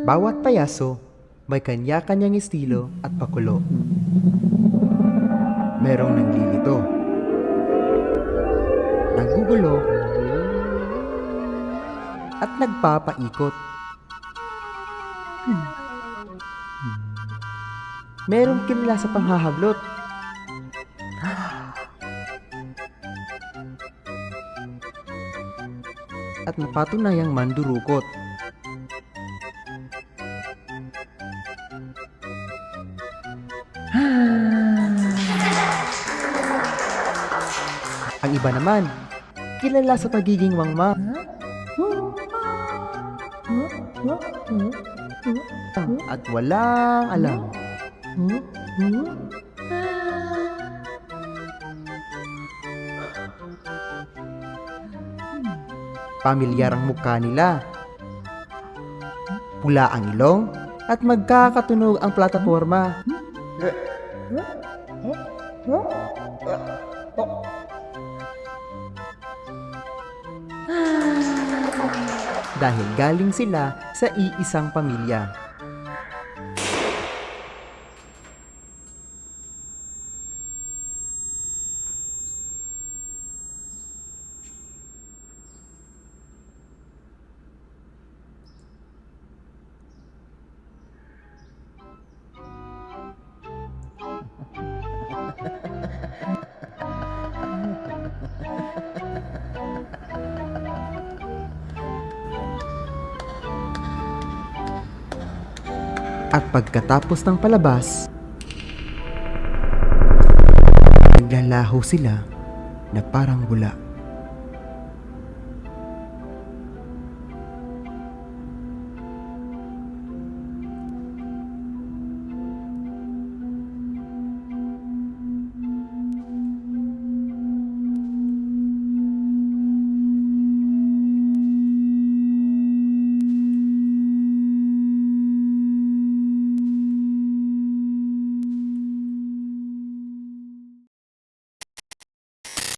Bawat payaso may kanya-kanyang estilo at pakulo. Merong nanglilito, nanggugulo, at nagpapaikot. Merong kilala sa panghahablot, at mapatunayang mandurukot. Ang iba naman, kilala sa pagiging wangma. At walang alam. Pamilyar ang mukha nila. Pula ang ilong at magkakatunog ang plataporma. Dahil galing sila sa iisang pamilya. At pagkatapos ng palabas, naglalaho sila na parang bula.